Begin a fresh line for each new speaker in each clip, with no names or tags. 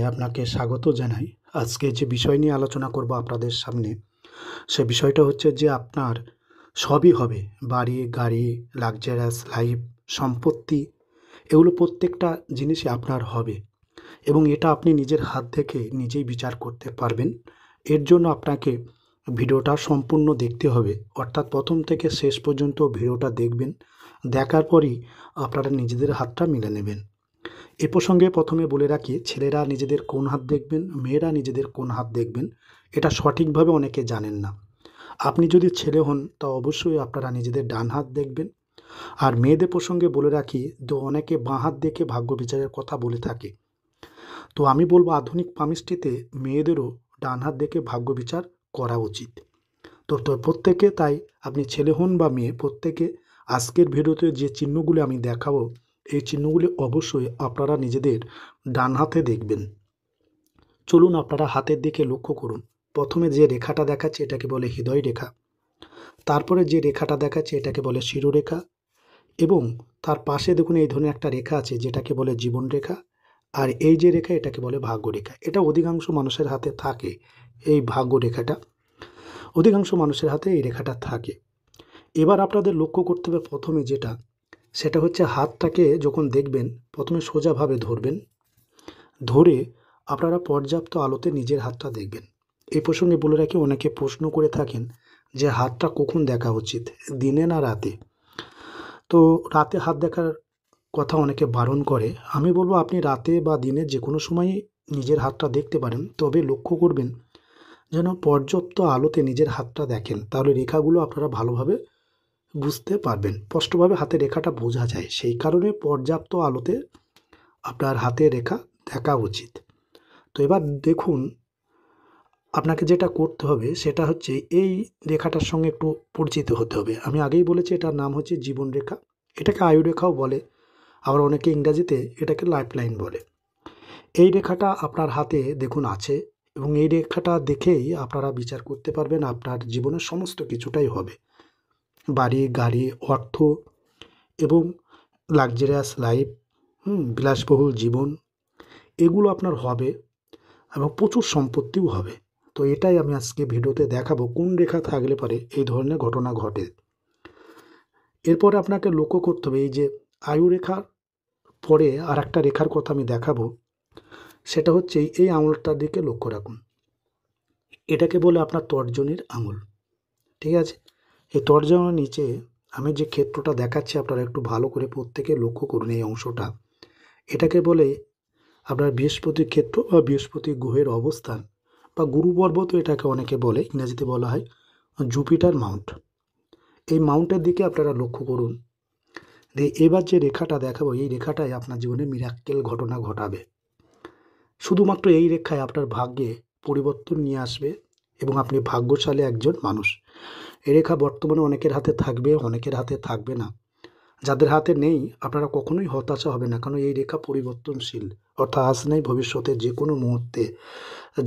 আপনাকে স্বাগত জানাই। আজকে যে বিষয় নিয়ে আলোচনা করব আপনাদের সামনে, সে বিষয়টা হচ্ছে যে আপনার সবই হবে। বাড়ি, গাড়ি, লাক্সারিয়াস লাইফ, সম্পত্তি এগুলো প্রত্যেকটা জিনিসই আপনার হবে এবং এটা আপনি নিজের হাত থেকে নিজেই বিচার করতে পারবেন। এর জন্য আপনাকে ভিডিওটা সম্পূর্ণ দেখতে হবে। অর্থাৎ প্রথম থেকে শেষ পর্যন্ত ভিডিওটা দেখবেন। দেখার পরই আপনারা নিজেদের হাতটা মিলে নেবেন। এ প্রসঙ্গে প্রথমে বলে রাখি, ছেলেরা নিজেদের কোন হাত দেখবেন, মেয়েরা নিজেদের কোন হাত দেখবেন, এটা সঠিকভাবে অনেকে জানেন না। আপনি যদি ছেলে হন তা অবশ্যই আপনারা নিজেদের ডান হাত দেখবেন। আর মেয়েদের প্রসঙ্গে বলে রাখি, তো অনেকে বাঁ হাত দেখে ভাগ্য বিচারের কথা বলে থাকে। তো আমি বলবো আধুনিক পামিষ্টিতে মেয়েদেরও ডান হাত দেখে ভাগ্য বিচার করা উচিত। তো প্রত্যেকে, তাই আপনি ছেলে হন বা মেয়ে, প্রত্যেকে আজকের ভিডিওতে যে চিহ্নগুলি আমি দেখাবো, এই চিহ্নগুলি অবশ্যই আপনারা নিজেদের ডান হাতে দেখবেন। চলুন আপনারা হাতের দিকে লক্ষ্য করুন। প্রথমে যে রেখাটা দেখাচ্ছে এটাকে বলে হৃদয় রেখা, তারপরে যে রেখাটা দেখাচ্ছে এটাকে বলে শিরোরেখা, এবং তার পাশে দেখুন এই ধরনের একটা রেখা আছে যেটাকে বলে জীবন রেখা, আর এই যে রেখা এটাকে বলে ভাগ্য রেখা। এটা অধিকাংশ মানুষের হাতে থাকে। এই ভাগ্য রেখাটা অধিকাংশ মানুষের হাতে এই রেখাটা থাকে। এবার আপনাদের লক্ষ্য করতে হবে প্রথমে যেটা, সেটা হচ্ছে হাতটাকে যখন দেখবেন প্রথমে সোজাভাবে ধরবেন। ধরে আপনারা পর্যাপ্ত আলোতে নিজের হাতটা দেখবেন। এই প্রসঙ্গে বলে রাখি, অনেকে প্রশ্ন করে থাকেন যে হাতটা কখন দেখা উচিত, দিনে না রাতে। তো রাতে হাত দেখার কথা অনেকে বারণ করে। আমি বলবো আপনি রাতে বা দিনে যে কোনো সময়ই নিজের হাতটা দেখতে পারেন, তবে লক্ষ্য করবেন যেন পর্যাপ্ত আলোতে নিজের হাতটা দেখেন, তাহলে রেখাগুলো আপনারা ভালোভাবে বুঝতে পারবেন। স্পষ্টভাবে হাতের রেখাটা বোঝা যায়, সেই কারণে পর্যাপ্ত আলোতে আপনার হাতের রেখা দেখা উচিত। তো এবার দেখুন, আপনাকে যেটা করতে হবে সেটা হচ্ছে এই রেখাটার সঙ্গে একটু পরিচিত হতে হবে। আমি আগেই বলেছি এটার নাম হচ্ছে জীবন রেখা। এটাকে আয়ু রেখাও বলে, আবার অনেকে ইংরাজিতে এটাকে লাইফ লাইন বলে। এই রেখাটা আপনার হাতে দেখুন আছে, এবং এই রেখাটা দেখেই আপনারা বিচার করতে পারবেন আপনার জীবনের সমস্ত কিছুটাই হবে। বাড়ি, গাড়ি, অর্থ এবং লাক্সারিয়াস লাইফ, বিলাসবহুল জীবন, এগুলো আপনার হবে এবং প্রচুর সম্পত্তিও হবে। তো এটাই আমি আজকে ভিডিওতে দেখাবো কোন রেখা থাকলে পারে এই ধরনের ঘটনা ঘটে। এরপরে আপনাকে লক্ষ্য করতে হবে এই যে আয়ু রেখার পরে আর একটা রেখার কথা আমি দেখাবো, সেটা হচ্ছে এই আঙুলটার দিকে লক্ষ্য রাখুন। এটাকে বলে আপনার তর্জনীর আঙুল। ঠিক আছে, এই তর্জনীর নিচে আমি যে ক্ষেত্রটা দেখাচ্ছি আপনারা একটু ভালো করে প্রত্যেকে লক্ষ্য করুন। এই অংশটা, এটাকে বলে আপনার বৃহস্পতির ক্ষেত্র বা বৃহস্পতি গ্রহের অবস্থান, বা গুরু পর্বত এটাকে অনেকে বলে, ইংরেজিতে বলা হয় জুপিটার মাউন্ট। এই মাউন্টের দিকে আপনারা লক্ষ্য করুন। এবার যে রেখাটা দেখাবো, এই রেখাটাই আপনার জীবনে মিরাক্কেল ঘটনা ঘটাবে। শুধুমাত্র এই রেখায় আপনার ভাগ্যে পরিবর্তন নিয়ে আসবে এবং আপনি ভাগ্যশালী একজন মানুষ। এই রেখা বর্তমানে অনেকের হাতে থাকবে, অনেকের হাতে থাকবে না। যাদের হাতে নেই আপনারা কখনোই হতাশা হবে না, কারণ এই রেখা পরিবর্তনশীল। অর্থাৎ আজ নেই, ভবিষ্যতে যে কোনো মুহূর্তে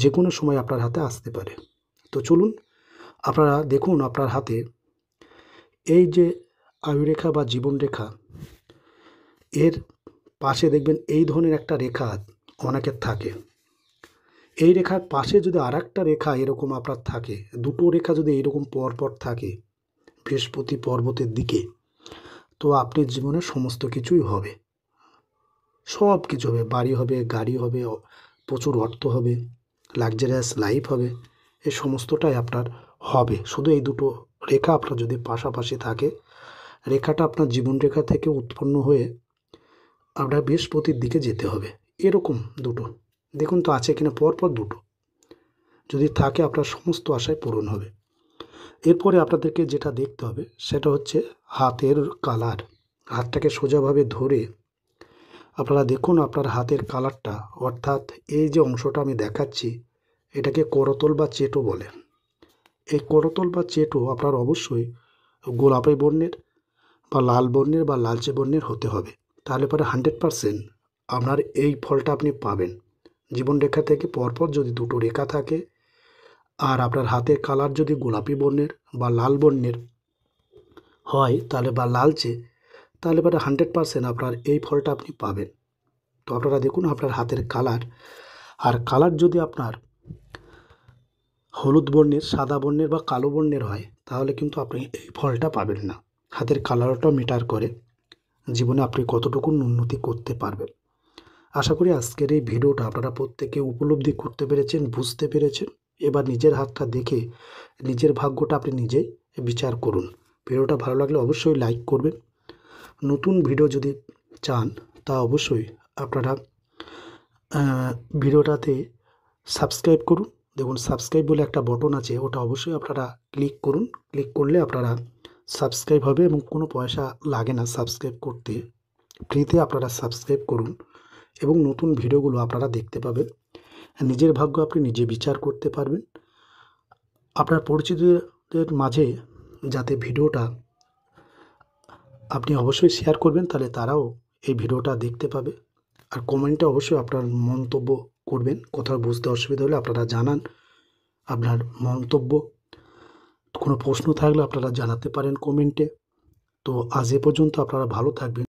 যে কোনো সময় আপনার হাতে আসতে পারে। তো চলুন আপনারা দেখুন আপনার হাতে এই যে আয়ুরেখা বা জীবন রেখা, এর পাশে দেখবেন এই ধরনের একটা রেখা অনেকের থাকে। এই রেখার পাশে যদি আর একটা রেখা এরকম আপনার থাকে, দুটো রেখা যদি এরকম পরপর থাকে বৃহস্পতি পর্বতের দিকে, তো আপনার জীবনে সমস্ত কিছুই হবে। সব কিছু হবে, বাড়ি হবে, গাড়ি হবে, প্রচুর অর্থ হবে, লাক্সারিয়াস লাইফ হবে, এই সমস্তটাই আপনার হবে। শুধু এই দুটো রেখা আপনার যদি পাশাপাশি থাকে, রেখাটা আপনার জীবন রেখা থেকে উৎপন্ন হয়ে আপনার বৃহস্পতির দিকে যেতে হবে। এরকম দুটো দেখুন তো আছে কিনা, পরপর দুটো যদি থাকে আপনার সমস্ত আশায় পূরণ হবে। এরপরে আপনাদেরকে যেটা দেখতে হবে সেটা হচ্ছে হাতের কালার। হাতটাকে সোজাভাবে ধরে আপনারা দেখুন আপনার হাতের কালারটা, অর্থাৎ এই যে অংশটা আমি দেখাচ্ছি এটাকে করতল বা চেটো বলে। এই করতল বা চেটো আপনার অবশ্যই গোলাপি বর্ণের বা লাল বর্ণের বা লালচে বর্ণের হতে হবে, তাহলে পরে 100% আপনার এই ফলটা আপনি পাবেন। জীবন রেখা থেকে পরপর যদি দুটো রেখা থাকে আর আপনার হাতের কালার যদি গোলাপি বর্ণের বা লাল বর্ণের হয়, তাহলে বা লালচে, তাহলে পরে 100% আপনার এই ফলটা আপনি পাবেন। তো আপনারা দেখুন আপনার হাতের কালার আর কালার যদি আপনার হলুদ বর্ণের, সাদা বর্ণের বা কালো বর্ণের হয়, তাহলে কিন্তু আপনি এই ফলটা পাবেন না। হাতের কালারটাও ম্যাটার করে জীবনে আপনি কতটুকু উন্নতি করতে পারবেন। আশা করি আজকের এই ভিডিওটা আপনারা প্রত্যেকে উপলব্ধি করতে পেরেছেন, বুঝতে পেরেছেন। এবার নিজের হাতটা দেখে নিজের ভাগ্যটা আপনি নিজেই বিচার করুন। ভিডিওটা ভালো লাগলে অবশ্যই লাইক করবেন। নতুন ভিডিও যদি চান তা অবশ্যই আপনারা ভিডিওটাতে সাবস্ক্রাইব করুন। দেখুন সাবস্ক্রাইব বলে একটা বটন আছে, ওটা অবশ্যই আপনারা ক্লিক করুন। ক্লিক করলে আপনারা সাবস্ক্রাইব হবে এবং কোনো পয়সা লাগে না সাবস্ক্রাইব করতে। ফ্রিতে আপনারা সাবস্ক্রাইব করুন এবং নতুন ভিডিওগুলো আপনারা দেখতে পাবেন। নিজের ভাগ্য আপনি নিজে বিচার করতে পারবেন। আপনার পরিচিতদের মাঝে যাতে ভিডিওটা আপনি অবশ্যই শেয়ার করবেন, তাহলে তারাও এই ভিডিওটা দেখতে পাবে। আর কমেন্টে অবশ্যই আপনার মন্তব্য করবেন। কোথাও বুঝতে অসুবিধা হলে আপনারা জানান আপনার মন্তব্য। কোনো প্রশ্ন থাকলে আপনারা জানাতে পারেন কমেন্টে। তো আজ এ পর্যন্ত, আপনারা ভালো থাকবেন।